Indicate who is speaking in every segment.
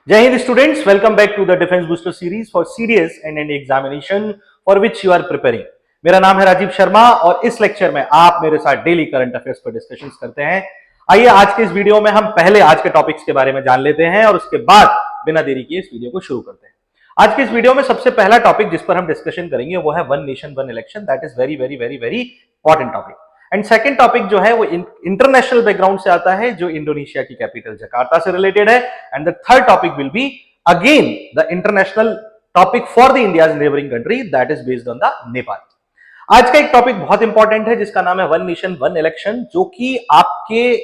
Speaker 1: Jai Hind students, welcome back to the Defense Booster series for serious and examination for which you are preparing. मेरा नाम है राजीव शर्मा और इस lecture में आप मेरे साथ डेली करंट अफेयर्स पर डिस्कशन करते हैं। आइए आज के इस वीडियो में हम पहले आज के टॉपिक्स के बारे में जान लेते हैं और उसके बाद बिना देरी किए इस वीडियो को शुरू करते हैं। आज के इस वीडियो में सबसे पहला टॉपिक जिस पर हम डिस्कशन करेंगे वो है one nation one election. That is very very very very important topic. And second topic जो है वो इंटरनेशनल बैकग्राउंड से आता है जो इंडोनेशिया की कैपिटल जकार्ता से रिलेटेड है। And the third topic will be again the international topic for the India's neighbouring country, that is based on the Nepal. आज का एक टॉपिक बहुत इंपॉर्टेंट है जिसका नाम है वन नेशन वन इलेक्शन, जो कि आपके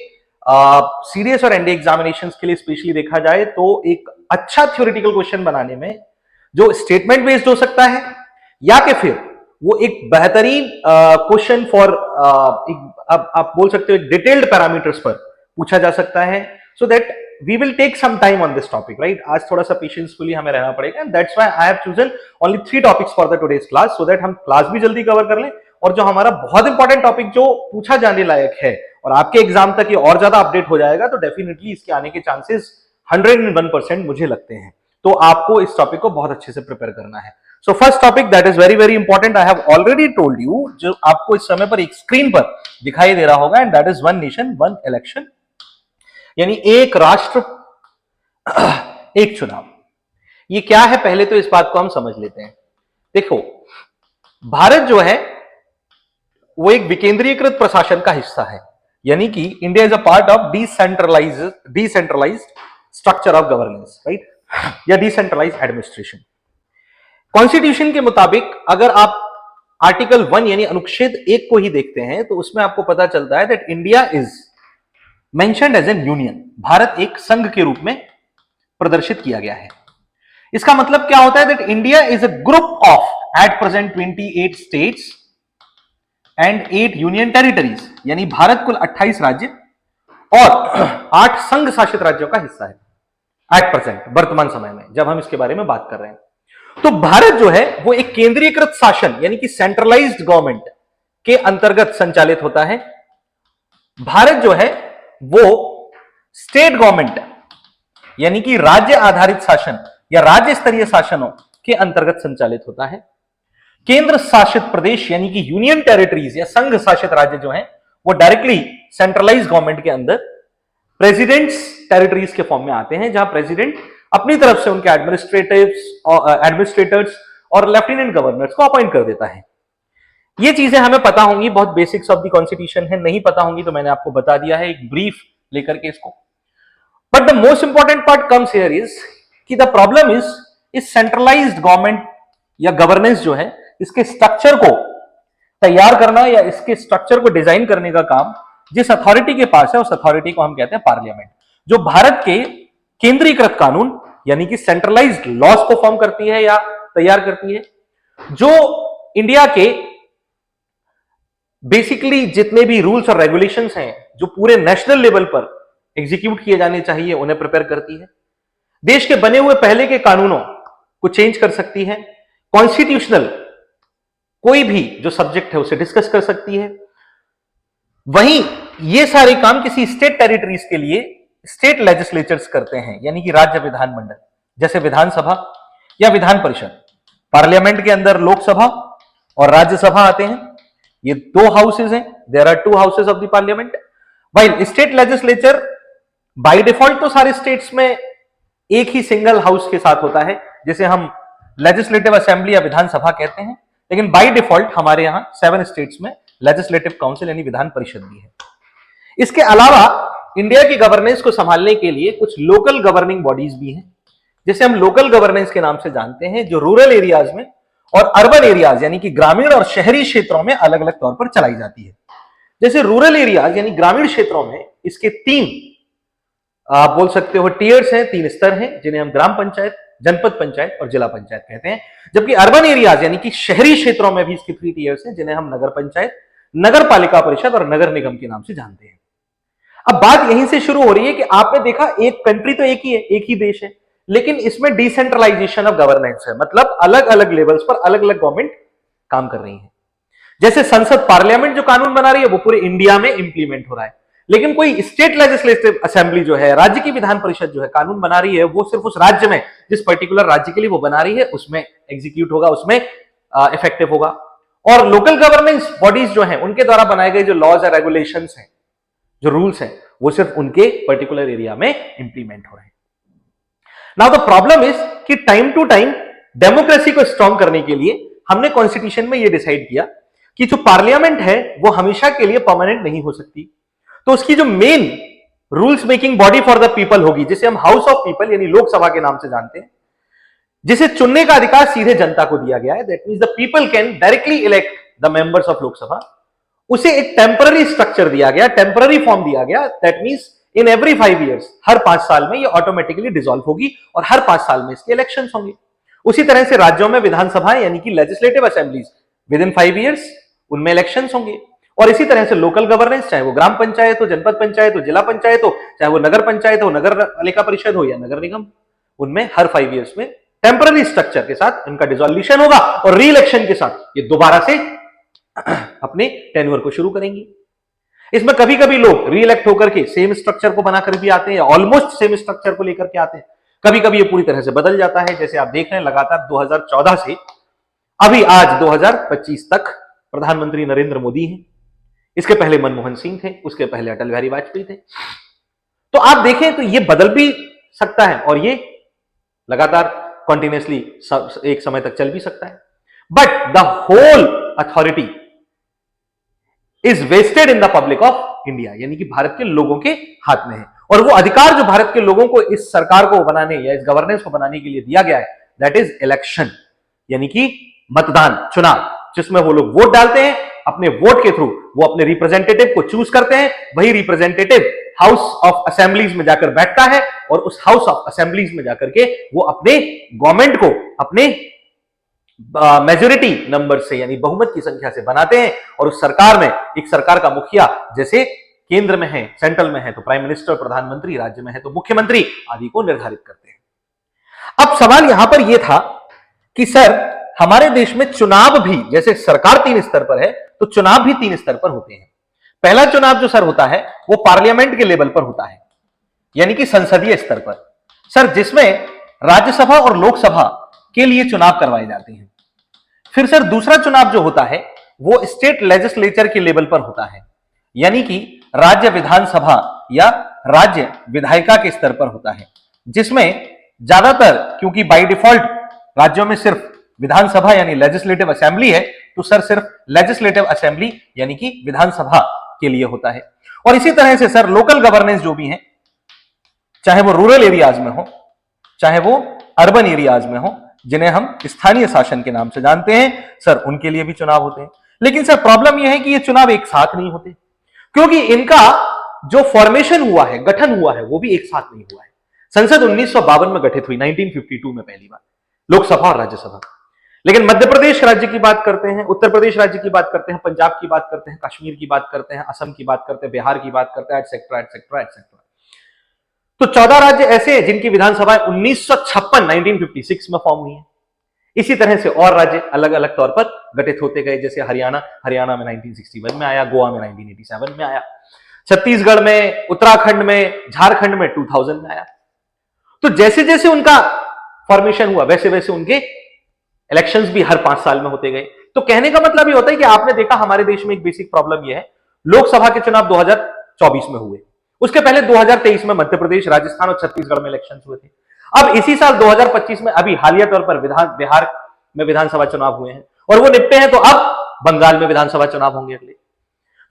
Speaker 1: सीरियस और एनडीए एग्जामिनेशंस के लिए स्पेशली देखा जाए तो एक अच्छा थ्योरेटिकल क्वेश्चन बनाने में जो स्टेटमेंट बेस्ड हो सकता है या कि फिर वो एक बेहतरीन क्वेश्चन फॉर आप बोल सकते हो एक डिटेल्ड पैरामीटर्स पर पूछा जा सकता है। So that we will take some time on this topic, right. आज थोड़ा सा पेशेंसफुली हमें रहना पड़ेगा and that's why I have chosen only 3 topics for the today's class, so that हम क्लास भी जल्दी कवर कर लें और जो हमारा बहुत इंपॉर्टेंट टॉपिक जो पूछा जाने लायक है और आपके एग्जाम तक ये और ज्यादा अपडेट हो जाएगा तो डेफिनेटली इसके आने के चांसेस 101% मुझे लगते हैं। तो आपको इस टॉपिक को बहुत अच्छे से प्रिपेयर करना है। So first topic that is very very important, I have already told you, जो आपको इस समय पर एक स्क्रीन पर दिखाई दे रहा होगा, and that is one nation one election, यानी एक राष्ट्र एक चुनाव। ये क्या है पहले तो इस बात को हम समझ लेते हैं। देखो, भारत जो है वो एक विकेंद्रीकृत प्रशासन का हिस्सा है, यानी कि India is a part of decentralised structure of governance, right, या डिसेंट्रलाइज्ड एडमिनिस्ट्रेशन। कॉन्स्टिट्यूशन के मुताबिक अगर आप आर्टिकल 1 यानी अनुच्छेद 1 को ही देखते हैं तो उसमें आपको पता चलता है that India is mentioned as an union. Bharat एक संघ के रूप में प्रदर्शित किया गया है। इसका मतलब क्या होता है that India is a group of at present 28 states and 8 union territories, यानी भारत कुल 28 राज्य और 8 संघ शासित राज्यों का हिस्सा है एट प्रेजेंट, वर्तमान समय में जब हम इसके बारे में बात कर रहे हैं। तो भारत जो है वो एक केंद्रीकृत शासन यानी कि सेंट्रलाइज्ड गवर्नमेंट के अंतर्गत संचालित होता है। भारत जो है वो स्टेट गवर्नमेंट यानी कि राज्य आधारित शासन या राज्य स्तरीय शासनों के अंतर्गत संचालित होता है। केंद्र शासित प्रदेश यानी कि यूनियन टेरिटरीज या संघ शासित राज्य जो हैं वो डायरेक्टली सेंट्रलाइज्ड गवर्नमेंट के अंदर प्रेसिडेंट्स टेरिटरीज के फॉर्म में आते हैं, जहां प्रेसिडेंट अपनी तरफ से उनके एडमिनिस्ट्रेटर्स और लेफ्टिनेंट गवर्नर्स को अपॉइंट कर देता है। ये चीजें हमें पता होंगी, बहुत बेसिक्स ऑफ द कॉन्स्टिट्यूशन है, नहीं पता होंगी तो मैंने आपको बता दिया है एक ब्रीफ लेकर के इसको। But the most important part comes here is कि the problem is centralized government या गवर्नेंस जो है इसके स्ट्रक्चर को तैयार करना या इसके स्ट्रक्चर को डिजाइन करने का काम जिस अथॉरिटी के पास है उस अथॉरिटी को हम कहते हैं पार्लियामेंट, जो भारत के केंद्रीकृत कानून यानी कि सेंट्रलाइज्ड लॉज को फॉर्म करती है या तैयार करती है, जो इंडिया के बेसिकली जितने भी रूल्स और रेगुलेशंस हैं जो पूरे नेशनल लेवल पर एग्जीक्यूट किए जाने चाहिए उन्हें प्रिपेयर करती है। देश के बने हुए पहले के कानूनों को चेंज कर सकती है। कॉन्स्टिट्यूशनल कोई भी जो सब्जेक्ट है उसे डिस्कस कर सकती है। वहीं ये सारे काम किसी स्टेट टेरिटरीज के लिए स्टेट लेजिस्लेचर्स करते हैं, यानी कि राज्य विधानमंडल, जैसे विधानसभा या विधान परिषद। पार्लियामेंट के अंदर लोकसभा और राज्यसभा आते हैं, ये 2 हाउसेज हैं, there are 2 houses of the parliament. While state legislature by default तो सारे स्टेट्स में एक ही सिंगल हाउस के साथ होता है, जिसे हम लेजिस्लेटिव असेंबली या विधानसभा कहते हैं, लेकिन बाय डिफॉल्ट हमारे यहां 7 स्टेट्स में लेजिस्लेटिव काउंसिल यानी विधान परिषद भी है। इसके अलावा इंडिया की गवर्नेंस को संभालने के लिए कुछ लोकल गवर्निंग बॉडीज भी हैं, जिसे हम लोकल गवर्नेंस के नाम से जानते हैं, जो रूरल एरियाज में और अर्बन एरियाज यानी कि ग्रामीण और शहरी क्षेत्रों में अलग अलग तौर पर चलाई जाती है। जैसे रूरल एरियाज यानी ग्रामीण क्षेत्रों में इसके 3 आप बोल सकते हो टीयर्स हैं, 3 स्तर हैं, जिन्हें हम ग्राम पंचायत, जनपद पंचायत और जिला पंचायत कहते हैं। जबकि अर्बन एरियाज यानी कि शहरी क्षेत्रों में भी इसके 3 टीयर्स हैं, जिन्हें हम नगर पंचायत, नगर पालिका परिषद और नगर निगम के नाम से जानते हैं। अब बात यहीं से शुरू हो रही है कि आपने देखा एक कंट्री तो एक ही है, एक ही देश है, लेकिन इसमें डिसेंट्रलाइजेशन ऑफ गवर्नेंस है, मतलब अलग अलग लेवल्स पर अलग अलग गवर्नमेंट काम कर रही है। जैसे संसद पार्लियामेंट जो कानून बना रही है वो पूरे इंडिया में इंप्लीमेंट हो रहा है, लेकिन कोई स्टेट लेजिस्लेटिव असेंबली जो है, राज्य की विधान परिषद जो है कानून बना रही है, वो सिर्फ उस राज्य में, जिस पर्टिकुलर राज्य के लिए वो बना रही है, उसमें एग्जीक्यूट होगा, उसमें इफेक्टिव होगा। और लोकल गवर्नेंस बॉडीज जो हैं, उनके द्वारा बनाए गए जो लॉज और रेगुलेशंस हैं, जो रूल्स हैं, वो सिर्फ उनके पर्टिकुलर एरिया में इंप्लीमेंट हो रहे हैं। नाउ द प्रॉब्लम इज कि टाइम टू टाइम डेमोक्रेसी को स्ट्रांग करने के लिए हमने कॉन्स्टिट्यूशन में यह डिसाइड किया कि जो पार्लियामेंट है वो हमेशा के लिए परमानेंट नहीं हो सकती। तो उसकी जो main rules making body for the people होगी, जिसे हम हाउस ऑफ पीपल यानी लोकसभा के नाम से जानते हैं, जिसे चुनने का अधिकार सीधे जनता को दिया गया है, that means the people can directly elect the members of Lok Sabha, उसे एक टेम्पररी स्ट्रक्चर दिया गया, टेम्पररी फॉर्म दिया गया। That means in every 5 years, हर 5 साल में ये ऑटोमेटिकली डिसॉल्व होगी और हर 5 साल में इसके इलेक्शंस होंगे। उसी तरह से राज्यों में विधानसभाएं यानी कि legislative assemblies with in 5 years उनमें इलेक्शंस होंगे। और इसी तरह से लोकल गवर्नेंस, चाहे वो ग्राम पंचायत हो, जनपद पंचायत हो, जिला पंचायत हो, चाहे वो नगर पंचायत हो, नगर पालिका परिषद हो या नगर निगम, उनमें हर 5 ईयर्स में टेम्पररी स्ट्रक्चर के साथ इनका डिसॉल्यूशन होगा और री इलेक्शन के साथ ये दोबारा से अपने टेन्योर को शुरू करेंगी। इसमें कभी कभी लोग री इलेक्ट होकर के सेम स्ट्रक्चर को बनाकर भी आते हैं या ऑलमोस्ट सेम स्ट्रक्चर को लेकर के आते हैं। कभी कभी ये पूरी तरह से बदल जाता है, जैसे आप देख रहे हैं लगातार 2014 से अभी आज 2025 तक प्रधानमंत्री नरेंद्र मोदी हैं। इसके पहले मनमोहन सिंह थे, उसके पहले अटल बिहारी वाजपेयी थे। तो आप देखें तो ये बदल भी सकता है और ये लगातार कंटिन्यूअसली एक समय तक चल भी सकता है। But the whole authority is vested in the public of India, यानी कि भारत के लोगों के हाथ में है। और वो अधिकार जो भारत के लोगों को इस सरकार को बनाने या इस गवर्नेंस को बनाने के लिए दिया गया है, दैट इज इलेक्शन, यानी कि मतदान, चुनाव, जिसमें वो लोग वोट डालते हैं। अपने वोट के थ्रू वो अपने रिप्रेजेंटेटिव को चूज करते हैं। वही रिप्रेजेंटेटिव हाउस ऑफ असेंबलीज में जाकर बैठता है और उस हाउस ऑफ असेंबलीज में जाकर के वो अपने गवर्नमेंट को अपने मेजोरिटी नंबर से यानी बहुमत की संख्या से बनाते हैं। और उस सरकार में एक सरकार का मुखिया, जैसे केंद्र में है, सेंट्रल में है तो प्राइम मिनिस्टर, प्रधानमंत्री, राज्य में है तो मुख्यमंत्री आदि को निर्धारित करते हैं। अब सवाल यहां पर यह था कि सर हमारे देश में चुनाव भी, जैसे सरकार 3 स्तर पर है तो चुनाव भी 3 स्तर पर होते हैं। पहला चुनाव जो सर होता है वो पार्लियामेंट के लेवल पर होता है, यानी कि संसदीय स्तर पर सर, जिसमें राज्यसभा और लोकसभा के लिए चुनाव करवाए जाते हैं। फिर सर दूसरा चुनाव जो होता है वो स्टेट लेजिस्लेचर के लेवल पर होता है, यानी कि राज्य विधानसभा या राज्य विधायिका के स्तर पर होता है, जिसमें ज्यादातर, क्योंकि बाय डिफॉल्ट राज्यों में सिर्फ विधानसभा यानी लेजिस्लेटिव असेंबली है, तो सर सिर्फ लेजिस्लेटिव असेंबली यानी कि विधानसभा के लिए होता है। और इसी तरह से सर लोकल गवर्नेंस जो भी है, चाहे वो रूरल एरियाज में हो, चाहे वो अर्बन एरियाज में हो, जिन्हें हम स्थानीय शासन के नाम से जानते हैं, सर उनके लिए भी चुनाव होते हैं। लेकिन सर प्रॉब्लम यह है कि ये चुनाव एक साथ नहीं होते, क्योंकि इनका जो फॉर्मेशन हुआ है, गठन हुआ है, वो भी एक साथ नहीं हुआ है। संसद 1952 में गठित हुई, 1952 में पहली बार, लोकसभा और राज्यसभा। लेकिन मध्य प्रदेश राज्य की बात करते हैं, उत्तर प्रदेश राज्य की बात करते हैं, पंजाब की बात करते हैं, कश्मीर की बात करते हैं, असम की बात करते हैं, बिहार की बात करते हैं, एटसेट्रा एटसेट्रा एटसेट्रा। तो 14 राज्य ऐसे हैं जिनकी विधानसभाएं 1956 में फॉर्म हुई है। इसी तरह से और राज्य अलग अलग तौर पर गठित होते गए, जैसे हरियाणा में 1961 में आया, गोवा में 1987 में आया, छत्तीसगढ़ में, उत्तराखंड में, झारखंड में 2000 में आया। तो जैसे जैसे उनका फॉर्मेशन हुआ वैसे वैसे उनके इलेक्शंस भी हर 5 साल में होते गए। तो कहने का मतलब ये होता है कि आपने देखा हमारे देश में एक बेसिक प्रॉब्लम यह है, लोकसभा के चुनाव 2024 में हुए, उसके पहले 2023 में मध्य प्रदेश, राजस्थान और छत्तीसगढ़ में इलेक्शंस हुए थे। अब इसी साल 2025 में अभी हालिया तौर पर बिहार में विधानसभा चुनाव हुए हैं और वो निपटे हैं, तो अब बंगाल में विधानसभा चुनाव होंगे अगले।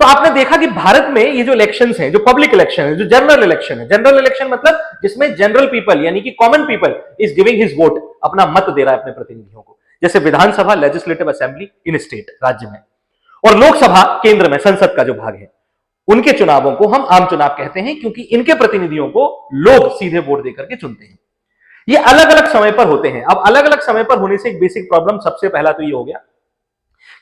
Speaker 1: तो आपने देखा कि भारत में ये जो इलेक्शंस हैं, जो पब्लिक इलेक्शन है, जो जनरल इलेक्शन है, जनरल इलेक्शन मतलब जिसमें जनरल पीपल यानी कि common people is giving his vote, अपना मत दे रहा है अपने प्रतिनिधियों को, जैसे विधानसभा, लेजिस्लेटिव असेंबली इन स्टेट राज्य में, और लोकसभा केंद्र में, संसद का जो भाग है, उनके चुनावों को हम आम चुनाव कहते हैं, क्योंकि इनके प्रतिनिधियों को लोग सीधे वोट देकर के चुनते हैं। ये अलग अलग समय पर होते हैं। अब अलग अलग समय पर होने से एक बेसिक प्रॉब्लम सबसे पहला तो ये हो गया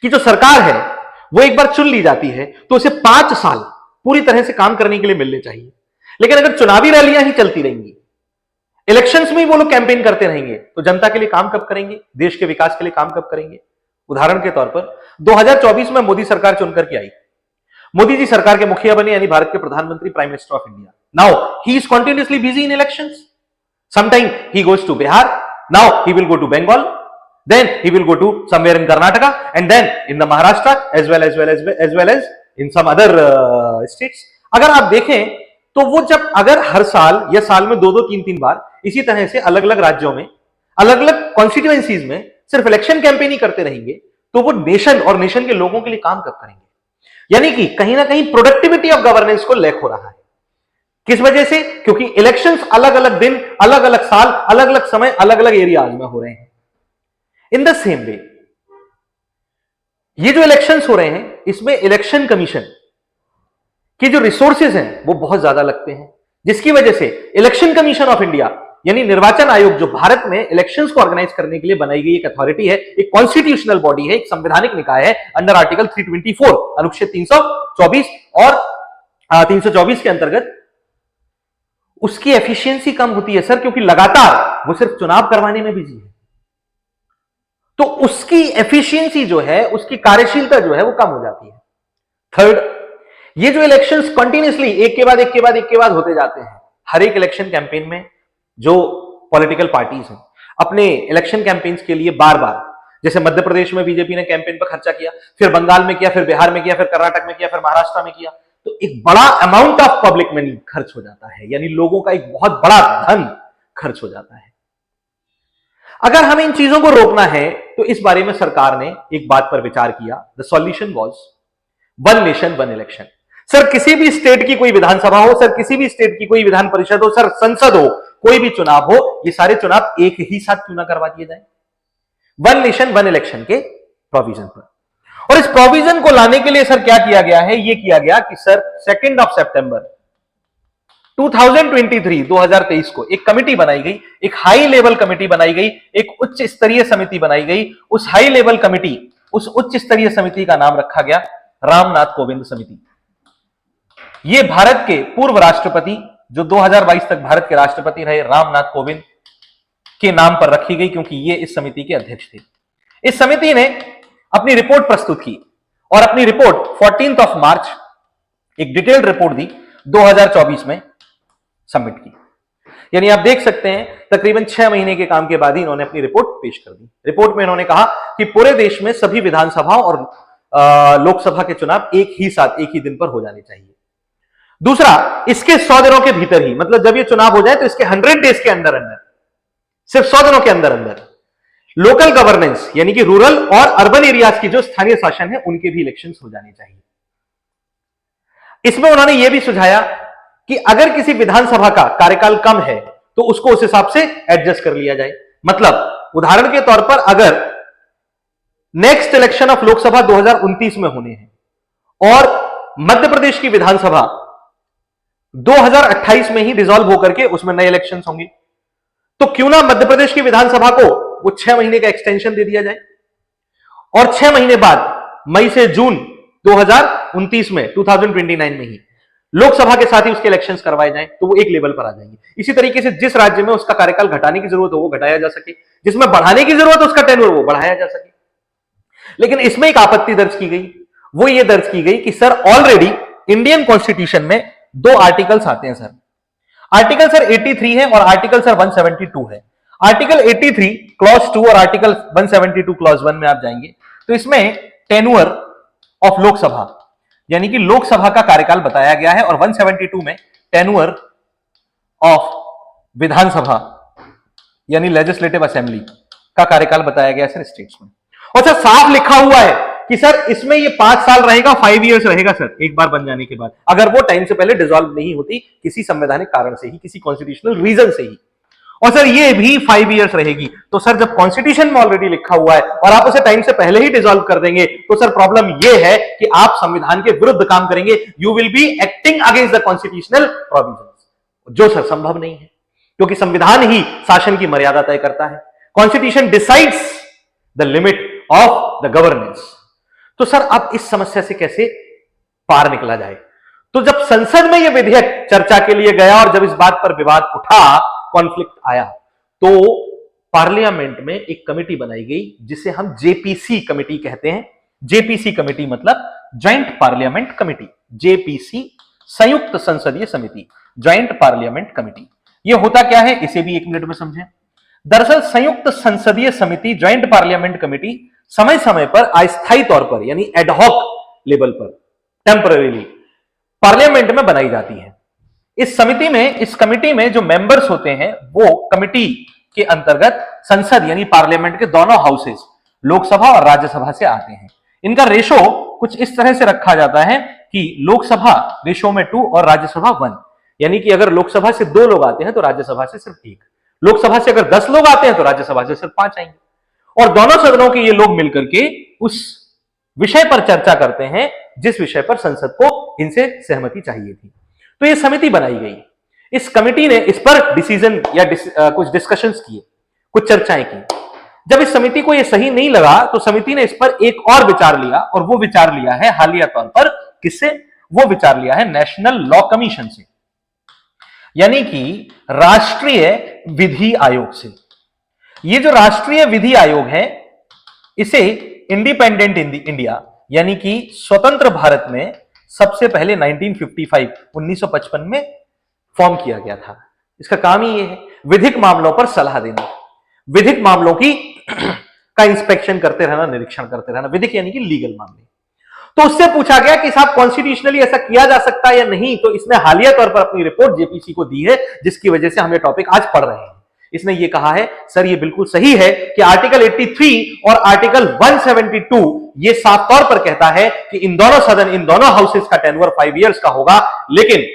Speaker 1: कि जो सरकार है वो एक बार चुन ली जाती है तो उसे 5 साल पूरी तरह से काम करने के लिए मिलने चाहिए। लेकिन अगर चुनावी रैलियां ही चलती रहेंगी, इलेक्शंस में ही वो लोग कैंपेन करते रहेंगे, तो जनता के लिए काम कब करेंगे, देश के विकास के लिए काम कब करेंगे। उदाहरण के तौर पर 2024 में मोदी सरकार चुनकर के आई, मोदी जी सरकार के मुखिया बने, यानी भारत के प्रधानमंत्री, prime minister of India. Now he is continuously busy in elections. Sometime he goes to Bihar, now he will go to Bengal, then he will go to somewhere in Karnataka, and then in the Maharashtra as well as in some other states. अगर आप देखें तो वो जब अगर हर साल या साल में दो दो तीन तीन बार इसी तरह से अलग अलग राज्यों में अलग अलग कॉन्स्टिट्यूएंसीज में सिर्फ इलेक्शन कैंपेन ही करते रहेंगे, तो वो नेशन और नेशन के लोगों के लिए काम कब करेंगे? यानी कि कहीं ना कहीं प्रोडक्टिविटी ऑफ गवर्नेंस को लैक हो रहा है. किस वजह से? क्योंकि इलेक्शंस अलग अलग दिन, अलग अलग साल, अलग अलग समय, अलग अलग एरियाज में हो रहे हैं. इन द सेम वे ये जो इलेक्शंस हो रहे हैं, इसमें इलेक्शन कमीशन की जो रिसोर्सेज हैं वो बहुत ज्यादा लगते हैं, जिसकी वजह से इलेक्शन कमीशन ऑफ इंडिया यानी निर्वाचन आयोग, जो भारत में इलेक्शंस को ऑर्गेनाइज करने के लिए बनाई गई एक अथॉरिटी है, एक कॉन्स्टिट्यूशनल बॉडी है, एक संवैधानिक निकाय है, अंडर आर्टिकल 324 अनुच्छेद 324 और 324 के अंतर्गत उसकी एफिशिएंसी कम होती है सर, क्योंकि लगातार वो सिर्फ चुनाव करवाने में बिजी है. तो उसकी एफिशिएंसी जो है, उसकी कार्यशीलता जो है वो कम हो जाती है. थर्ड, ये जो इलेक्शंस कंटिन्यूअसली एक के बाद एक के बाद एक के बाद होते जाते हैं, हर एक इलेक्शन कैंपेन में जो पॉलिटिकल पार्टीज हैं अपने इलेक्शन कैंपेन्स के लिए बार बार, जैसे मध्य प्रदेश में बीजेपी ने कैंपेन पर खर्चा किया, फिर बंगाल में किया, फिर बिहार में किया, फिर कर्नाटक में किया, फिर महाराष्ट्र में किया, तो एक बड़ा अमाउंट ऑफ पब्लिक मनी खर्च हो जाता है, यानी लोगों का एक बहुत बड़ा धन खर्च हो जाता है. अगर हमें इन चीजों को रोकना है तो इस बारे में सरकार ने एक बात पर विचार किया. The solution was one nation one election. Sir किसी भी स्टेट की कोई विधानसभा हो, सर किसी भी स्टेट की कोई विधान परिषद हो, सर संसद हो, कोई भी चुनाव हो, ये सारे चुनाव एक ही साथ क्यों ना करवा दिए जाए वन नेशन वन इलेक्शन के प्रोविजन पर. और इस प्रोविजन को लाने के लिए सर क्या किया गया है? ये किया गया कि सर 2 सितंबर 2023 को एक कमेटी बनाई गई, एक हाई लेवल कमेटी बनाई गई, एक उच्च स्तरीय समिति बनाई गई. उस हाई लेवल कमेटी, उस उच्च स्तरीय समिति का नाम रखा गया रामनाथ कोविंद समिति. ये भारत के पूर्व राष्ट्रपति, जो 2022 तक भारत के राष्ट्रपति रहे, रामनाथ कोविंद के नाम पर रखी गई, क्योंकि ये इस समिति के अध्यक्ष थे. इस समिति ने अपनी रिपोर्ट प्रस्तुत की और अपनी रिपोर्ट 14 मार्च एक डिटेल्ड रिपोर्ट दी 2024 में सबमिट की. यानी आप देख सकते हैं तकरीबन 6 महीने के काम के बाद ही इन्होंने अपनी रिपोर्ट पेश कर दी. रिपोर्ट में इन्होंने कहा कि पूरे देश में सभी विधानसभाओं और लोकसभा के चुनाव एक ही साथ एक ही दिन पर हो जाने चाहिए. दूसरा, इसके 100 दिनों के भीतर ही, मतलब जब ये चुनाव हो जाए तो इसके 100 डेज के अंदर अंदर, सिर्फ 100 दिनों के अंदर अंदर लोकल गवर्नेंस यानी कि रूरल और अर्बन एरियाज की जो स्थानीय शासन है उनके भी इलेक्शंस हो जाने चाहिए. इसमें उन्होंने यह भी सुझाया कि अगर किसी विधानसभा का कार्यकाल कम है तो उसको उस हिसाब से एडजस्ट कर लिया जाए. मतलब उदाहरण के तौर पर अगर नेक्स्ट इलेक्शन ऑफ लोकसभा 2029 में होने हैं और मध्य प्रदेश की विधानसभा 2028 में ही डिसॉल्व होकर के उसमें नए इलेक्शंस होंगे, तो क्यों ना मध्य प्रदेश की विधानसभा को वो 6 महीने का एक्सटेंशन दे दिया जाए और 6 महीने बाद मई से जून 2029 में 2029 में ही लोकसभा के साथ ही उसके इलेक्शंस करवाए जाएं, तो वो एक लेवल पर आ जाएंगे. इसी तरीके से जिस राज्य में उसका कार्यकाल घटाने की जरूरत हो वो घटाया जा सके, जिसमें बढ़ाने की जरूरत है उसका टेन्योर वो बढ़ाया जा सके. लेकिन इसमें एक आपत्ति दर्ज की गई. वो ये दर्ज की गई कि सर ऑलरेडी इंडियन कॉन्स्टिट्यूशन में 2 आर्टिकल्स आते हैं सर. आर्टिकल सर 83 है और आर्टिकल सर 172 है. आर्टिकल 83 क्लॉज 2 और आर्टिकल 172 क्लॉज 1 में आप जाएंगे तो इसमें टेन्योर ऑफ लोकसभा यानी कि लोकसभा का कार्यकाल बताया गया है, और 172 में टेन्योर ऑफ विधानसभा यानी लेजिस्लेटिव असेंबली का कार्यकाल बताया गया सर स्टेट्स में. और सर साफ लिखा हुआ है कि सर इसमें ये 5 साल रहेगा, 5 इयर्स रहेगा सर एक बार बन जाने के बाद, अगर वो टाइम से पहले डिसॉल्व नहीं होती किसी संवैधानिक कारण से ही, किसी कॉन्स्टिट्यूशनल रीजन से ही. और सर ये भी 5 इयर्स रहेगी. तो सर जब कॉन्स्टिट्यूशन में ऑलरेडी लिखा हुआ है और आप उसे टाइम से पहले ही डिसॉल्व कर देंगे, तो सर प्रॉब्लम ये है कि आप संविधान के विरुद्ध काम करेंगे. You will be acting against the constitutional provisions, जो सर संभव नहीं है, क्योंकि संविधान ही शासन की मर्यादा तय करता है. Constitution decides the limit of the governance. तो सर अब इस समस्या से कैसे पार निकला जाए? तो जब संसद में यह विधेयक चर्चा के लिए गया और जब इस बात पर विवाद उठा, कॉन्फ्लिक्ट आया, तो पार्लियामेंट में एक कमेटी बनाई गई जिसे हम जेपीसी कमेटी कहते हैं. जेपीसी कमेटी मतलब ज्वाइंट पार्लियामेंट कमेटी. जेपीसी, संयुक्त संसदीय समिति, ज्वाइंट पार्लियामेंट कमिटी। ये होता क्या है इसे भी 1 मिनट में समझें। दरअसल संयुक्त संसदीय समिति, ज्वाइंट पार्लियामेंट कमिटी समय समय पर अस्थायी तौर पर यानी एडहॉक लेवल पर टेम्पररीली पार्लियामेंट में बनाई जाती है। इस कमिटी में जो मेंबर्स होते हैं वो कमिटी के अंतर्गत संसद यानी पार्लियामेंट के दोनों हाउसेस, लोकसभा और राज्यसभा से आते हैं। इनका रेशो कुछ इस तरह से रखा जाता है कि लोकसभा रेशो में 2 और राज्यसभा 1, यानी कि अगर लोकसभा से 2 लोग आते हैं तो राज्यसभा से सिर्फ 1, लोकसभा से अगर 10 लोग आते हैं तो राज्यसभा से सिर्फ 5 आएंगे। और दोनों सदनों के ये लोग मिलकर के उस विषय पर चर्चा करते हैं जिस विषय पर संसद को इनसे सहमति चाहिए थी। तो ये समिति बनाई गई। इस कमिटी ने इस पर डिसीजन या कुछ डिस्कशंस किए, कुछ चर्चाएं की। जब इस समिति को यह सही नहीं लगा तो समिति ने इस पर एक और विचार लिया, और वो विचार लिया है हालिया तौर पर किससे? वो विचार लिया है नेशनल लॉ कमीशन से, यानी कि राष्ट्रीय विधि आयोग से। ये जो राष्ट्रीय विधि आयोग है इसे इंडिपेंडेंट इंडिया यानी कि स्वतंत्र भारत में सबसे पहले 1955 में फॉर्म किया गया था। इसका काम ही ये है विधिक मामलों पर सलाह देना, विधिक मामलों की का इंस्पेक्शन करते रहना, निरीक्षण करते रहना। विधिक यानी कि लीगल मामले। तो उससे पूछा गया कि साहब कॉन्स्टिट्यूशनली ऐसा किया जा सकता है या नहीं, तो इसने हालिया तौर पर अपनी रिपोर्ट जेपीसी को दी है, जिसकी वजह से हम ये टॉपिक आज पढ़ रहे हैं। इसने ये कहा है सर ये बिल्कुल सही है कि आर्टिकल 83 और आर्टिकल 172 ये साफ तौर पर कहता है कि इन दोनों सदन, इन दोनों हाउसेस का टेन्योर 5 इयर्स का होगा, लेकिन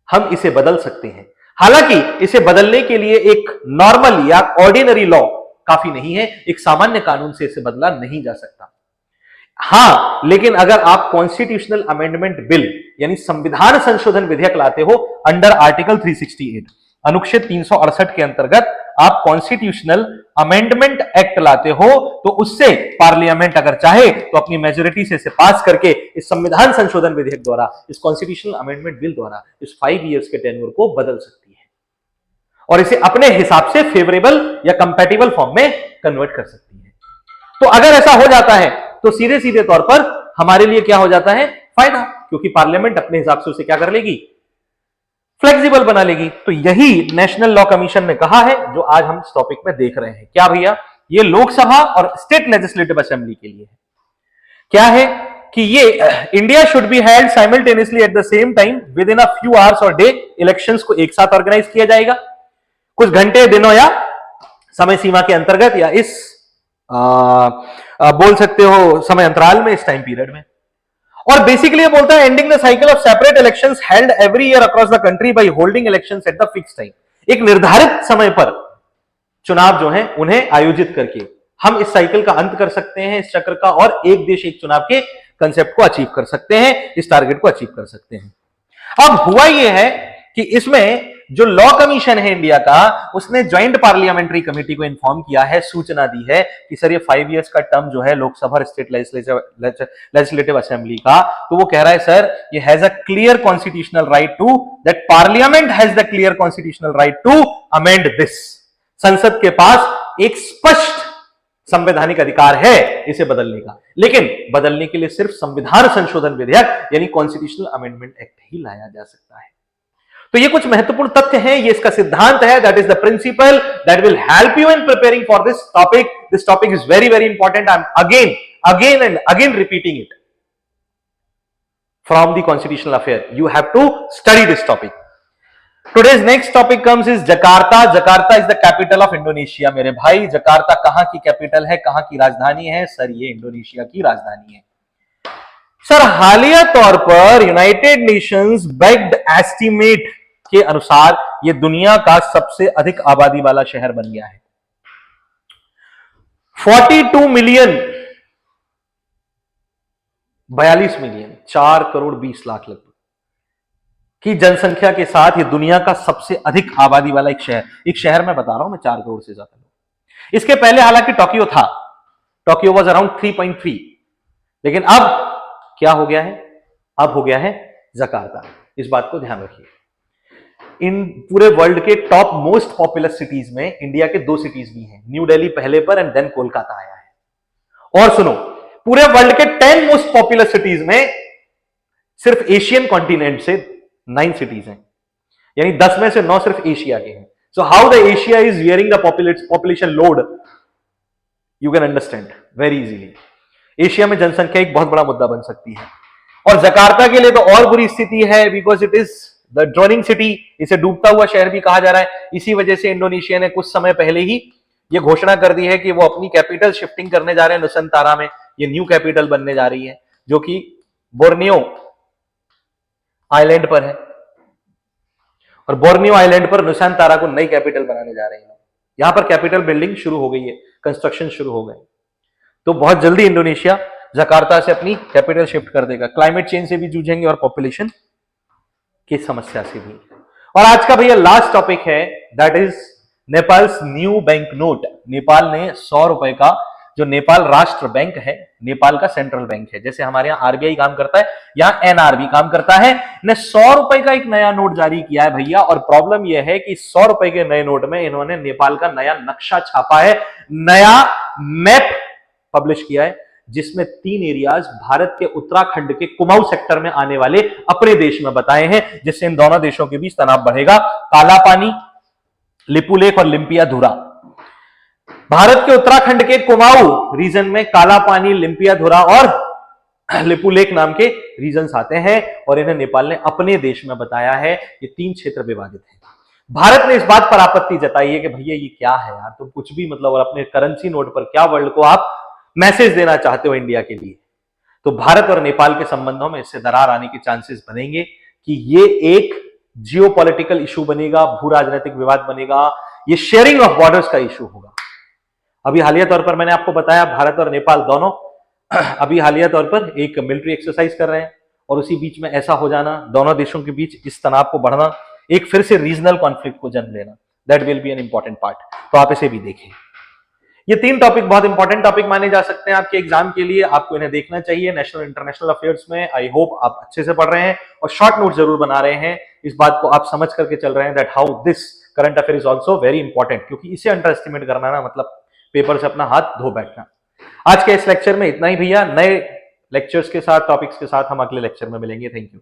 Speaker 1: हम इसे बदल सकते हैं। हालांकि इसे बदलने के लिए एक नॉर्मल या ऑर्डिनरी लॉ काफी नहीं है, एक सामान्य कानून से इसे बदला नहीं जा सकता। हां, लेकिन अगर आप कॉन्स्टिट्यूशनल अमेंडमेंट बिल यानी संविधान संशोधन विधेयक लाते हो अंडर आर्टिकल 368 अनुच्छेद 368 के अंतर्गत आप कॉन्स्टिट्यूशनल अमेंडमेंट एक्ट लाते हो, तो उससे पार्लियामेंट अगर चाहे तो अपनी मेजोरिटी से इसे पास करके इस संविधान संशोधन विधेयक द्वारा, इस कॉन्स्टिट्यूशनल अमेंडमेंट बिल द्वारा इस 5 इयर्स के टेन्योर को बदल सकती है और इसे अपने हिसाब से फेवरेबल या कंपैटिबल फॉर्म में कन्वर्ट कर सकती है। तो अगर ऐसा हो जाता है तो सीधे सीधे तौर पर हमारे लिए क्या हो जाता है? फायदा, क्योंकि पार्लियामेंट अपने हिसाब से उसे क्या कर लेगी? फ्लेक्सिबल बना लेगी। तो यही नेशनल लॉ कमीशन ने कहा है जो आज हम इस टॉपिक में देख रहे हैं। क्या भैया? ये लोकसभा और स्टेट लेजिस्लेटिव असेंबली के लिए है। क्या है कि ये India should be held simultaneously at the same time with in a few hours और डे। इलेक्शंस को एक साथ ऑर्गेनाइज किया जाएगा कुछ घंटे, दिनों या समय सीमा के अंतर्गत, या इस बोल सकते हो समय अंतराल में, इस टाइम पीरियड में। और बेसिकली ये बोलता है ending the cycle of separate elections held every year across the country by holding elections at the fix time. एक निर्धारित समय पर चुनाव जो है उन्हें आयोजित करके हम इस साइकिल का अंत कर सकते हैं, इस चक्र का, और एक देश एक चुनाव के कंसेप्ट को अचीव कर सकते हैं, इस टारगेट को अचीव कर सकते हैं। अब हुआ यह है कि इसमें जो लॉ कमीशन है इंडिया का, उसने ज्वाइंट पार्लियामेंट्री कमेटी को इन्फॉर्म किया है, सूचना दी है कि सर ये 5 इयर्स का टर्म जो है लोकसभा और स्टेट लेजिस्लेटिव असेंबली का, तो वो कह रहा है सर ये has a clear constitutional right to that parliament has the clear constitutional right to amend this. संसद के पास एक स्पष्ट संवैधानिक अधिकार है इसे बदलने का, लेकिन बदलने के लिए सिर्फ संविधान संशोधन विधेयक यानी कॉन्स्टिट्यूशनल अमेंडमेंट एक्ट ही लाया जा सकता है। तो ये कुछ महत्वपूर्ण तथ्य हैं, ये इसका सिद्धांत है, that is the principle that will help you in preparing for this topic. This topic is very very important. I am again and again repeating it from the constitutional affair. You have to study this topic. Today's next topic comes is Jakarta. Jakarta is the capital of Indonesia. मेरे भाई, Jakarta कहां की capital है, कहां की राजधानी है? Sir ये इंडोनेशिया की राजधानी है। सर हालिया तौर पर यूनाइटेड नेशंस बेग्ड एस्टिमेट के अनुसार ये दुनिया का सबसे अधिक आबादी वाला शहर बन गया है। 42 मिलियन, 42 मिलियन, 4 करोड़ 20 लाख लगभग की जनसंख्या के साथ ये दुनिया का सबसे अधिक आबादी वाला एक शहर मैं बता रहा हूं मैं, 4 करोड़ से ज्यादा लोग। इसके पहले हालांकि टोक्यो था, टोक्यो वाज अराउंड 3.3, लेकिन अब क्या हो गया है? अब हो गया है जकार्ता। इस बात को ध्यान रखिए। इन पूरे वर्ल्ड के टॉप मोस्ट पॉपुलस सिटीज में इंडिया के 2 सिटीज भी हैं, न्यू दिल्ली पहले पर एंड देन कोलकाता आया है। और सुनो, पूरे वर्ल्ड के 10 मोस्ट पॉपुलस सिटीज में सिर्फ एशियन कॉन्टिनेंट से 9 सिटीज हैं, यानी 10 में से 9 सिर्फ एशिया के हैं। So how the Asia is wearing the population load, you can understand very easily. Asia में जनसंख्या एक बहुत बड़ा मुद्दा बन सकती है, और जकार्ता के लिए तो और बुरी स्थिति है, because it is the droning city, इसे डूबता हुआ शहर भी कहा जा रहा है। इसी वजह से इंडोनेशिया ने कुछ समय पहले ही ये घोषणा कर दी है कि वो अपनी कैपिटल शिफ्टिंग करने जा रहे हैं नुसंतारा में। ये न्यू कैपिटल बनने जा रही है, जो कि बोर्नियो आइलैंड पर है, और बोर्नियो आइलैंड पर नुसंतारा को नई कैपिटल बनाने जा रहे हैं। यहां पर कैपिटल बिल्डिंग शुरू हो गई है, कंस्ट्रक्शन शुरू हो गए, तो बहुत जल्दी इंडोनेशिया जकार्ता से अपनी कैपिटल शिफ्ट कर देगा। क्लाइमेट चेंज से भी जूझेंगे और पॉपुलेशन की समस्या से भी। और आज का भैया लास्ट टॉपिक है, that is Nepals new bank note. Nepal ने 100 रुपए का, जो नेपाल राष्ट्र बैंक है, नेपाल का सेंट्रल बैंक है, जैसे हमारे यहाँ आरबीआई काम करता है, यहाँ एनआरबी काम करता है, ने 100 रुपए का एक नया नोट जारी किया है भैया। और प्रॉब्लम यह है कि 100 रुपए के नए नोट में इन्होंने नेपाल का नया नक्शा छापा है, नया मैप पब्लिश किया है, जिसमें 3 एरियाज भारत के उत्तराखंड के कुमाऊं सेक्टर में आने वाले अपने देश में बताए हैं, जिससे इन दोनों देशों के बीच तनाव बढ़ेगा। काला पानी, लिपुलेख और लिम्पियाधुरा। भारत के उत्तराखंड के कुमाऊं रीजन में काला पानी, लिम्पियाधुरा और लिपुलेख नाम के रीजन्स आते हैं, और इन्हें नेपाल ने अपने देश में बताया है। ये 3 क्षेत्र विवादित हैं। भारत ने इस बात पर आपत्ति जताई है कि भैया ये क्या है यार, तुम कुछ भी मतलब, और अपने करेंसी नोट पर क्या वर्ल्ड को आप मैसेज देना चाहते हो इंडिया के लिए। तो भारत और नेपाल के संबंधों में इससे दरार आने के चांसेस बनेंगे कि ये एक जियोपॉलिटिकल इशू बनेगा, भू राजनीतिक विवाद बनेगा, ये शेयरिंग ऑफ बॉर्डर्स का इशू होगा। अभी हालिया तौर पर मैंने आपको बताया, भारत और नेपाल दोनों अभी हालिया तौर पर एक मिलिट्री एक्सरसाइज कर रहे हैं, और उसी बीच में ऐसा हो जाना, दोनों देशों के बीच इस तनाव को बढ़ना, एक फिर से रीजनल कॉन्फ्लिक्ट को जन्म लेना, that will be an important part. तो आप इसे भी देखें। ये 3 टॉपिक बहुत इंपॉर्टेंट टॉपिक माने जा सकते हैं आपके एग्जाम के लिए, आपको इन्हें देखना चाहिए नेशनल इंटरनेशनल अफेयर्स में। आई होप आप अच्छे से पढ़ रहे हैं और शॉर्ट नोट जरूर बना रहे हैं। इस बात को आप समझ करके चल रहे हैं that how this current affair is also very important, क्योंकि इसे अंडर एस्टिमेट करना ना मतलब पेपर से अपना हाथ धो बैठना। आज के इस लेक्चर में इतना ही भैया। नए लेक्चर्स के साथ, टॉपिक्स के साथ हम अगले लेक्चर में मिलेंगे। Thank you.